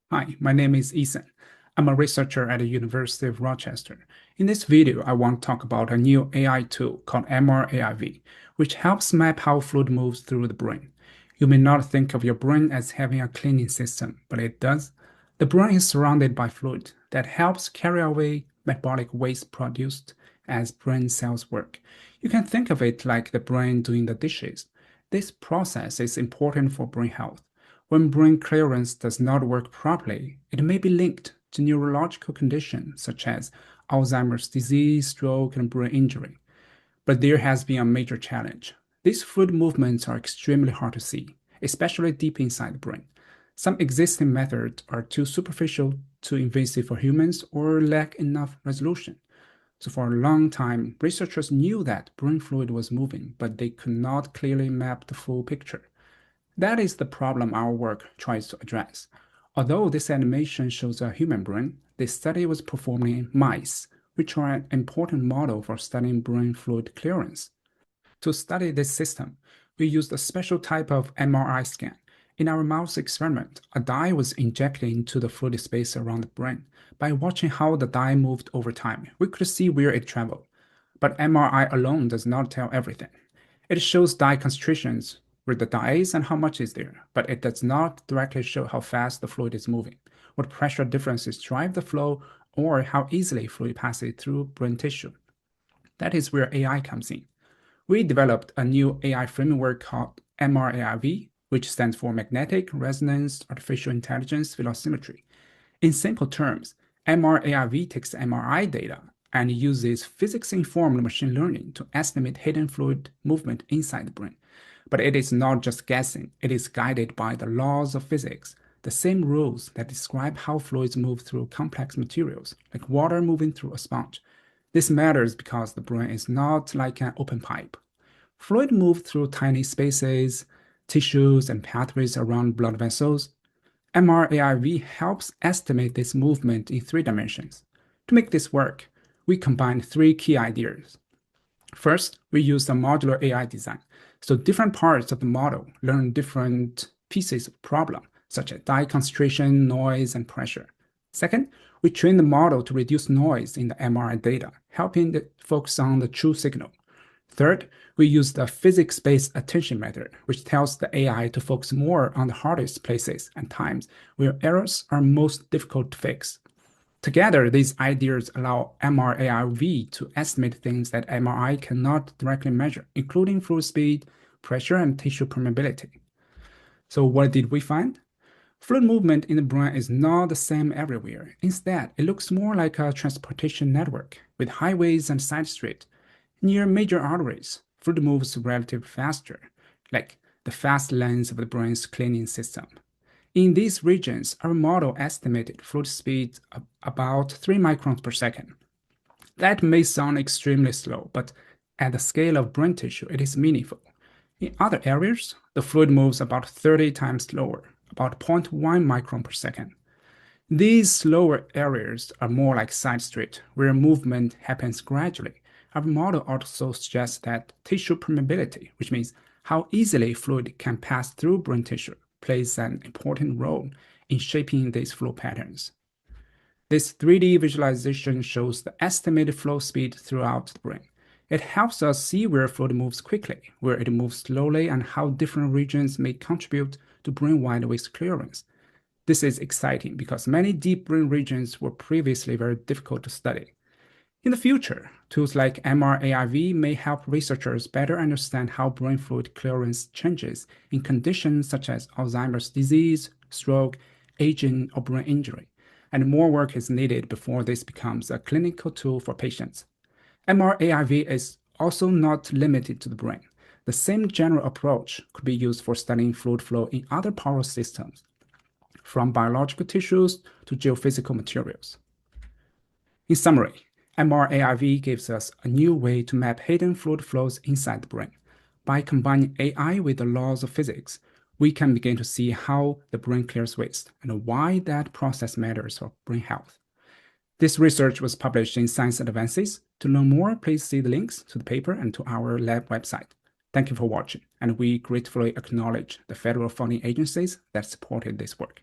Hi, my name is Ethan. I'm a researcher at the University of Rochester. In this video, I want to talk about a new AI tool called MRAIV, which helps map how fluid moves through the brain. You may not think of your brain as having a cleaning system, but it does. The brain is surrounded by fluid that helps carry away metabolic waste produced as brain cells work. You can think of it like the brain doing the dishes. This process is important for brain health. When brain clearance does not work properly, it may be linked to neurological conditions such as Alzheimer's disease, stroke, and brain injury. But there has been a major challenge. These fluid movements are extremely hard to see, especially deep inside the brain. Some existing methods are too superficial, too invasive for humans, or lack enough resolution. So for a long time, researchers knew that brain fluid was moving, but they could not clearly map the full picture. That is the problem our work tries to address. Although this animation shows a human brain, the study was performed in mice, which are an important model for studying brain fluid clearance. To study this system, we used a special type of MRI scan. In our mouse experiment, a dye was injected into the fluid space around the brain. By watching how the dye moved over time, we could see where it traveled. But MRI alone does not tell everything. It shows dye concentrations where the dye is and how much is there, but it does not directly show how fast the fluid is moving, what pressure differences drive the flow, or how easily fluid passes through brain tissue. That is where AI comes in. We developed a new AI framework called MRAIV, which stands for Magnetic Resonance Artificial Intelligence Velocimetry. In simple terms, MRAIV takes MRI data and uses physics-informed machine learning to estimate hidden fluid movement inside the brain. But it is not just guessing, it is guided by the laws of physics, the same rules that describe how fluids move through complex materials, like water moving through a sponge. This matters because the brain is not like an open pipe. Fluid moves through tiny spaces, tissues, and pathways around blood vessels. MRAIV helps estimate this movement in 3 dimensions. To make this work, we combined 3 key ideas. First, we used a modular AI design, so different parts of the model learn different pieces of the problem, such as dye concentration, noise, and pressure. Second, we trained the model to reduce noise in the MRI data, helping it focus on the true signal. Third, we used the physics-based attention method, which tells the AI to focus more on the hardest places and times where errors are most difficult to fix. Together, these ideas allow MRAIV to estimate things that MRI cannot directly measure, including fluid speed, pressure, and tissue permeability. So what did we find? Fluid movement in the brain is not the same everywhere. Instead, it looks more like a transportation network with highways and side streets. Near major arteries, fluid moves relatively faster, like the fast lanes of the brain's cleaning system. In these regions, our model estimated fluid speed of about 3 microns per second. That may sound extremely slow, but at the scale of brain tissue, it is meaningful. In other areas, the fluid moves about 30 times slower, about zero point 0.1 micron per second. These slower areas are more like side street, where movement happens gradually. Our model also suggests that tissue permeability, which means how easily fluid can pass through brain tissue, plays an important role in shaping these flow patterns. This 3D visualization shows the estimated flow speed throughout the brain. It helps us see where fluid moves quickly, where it moves slowly, and how different regions may contribute to brain-wide waste clearance. This is exciting because many deep brain regions were previously very difficult to study. In the future, tools like MRAIV may help researchers better understand how brain fluid clearance changes in conditions such as Alzheimer's disease, stroke, aging, or brain injury. And more work is needed before this becomes a clinical tool for patients. MRAIV is also not limited to the brain. The same general approach could be used for studying fluid flow in other power systems, from biological tissues to geophysical materials. In summary, MRAIV gives us a new way to map hidden fluid flows inside the brain. By combining AI with the laws of physics, we can begin to see how the brain clears waste and why that process matters for brain health. This research was published in Science Advances. To learn more, please see the links to the paper and to our lab website. Thank you for watching, and we gratefully acknowledge the federal funding agencies that supported this work.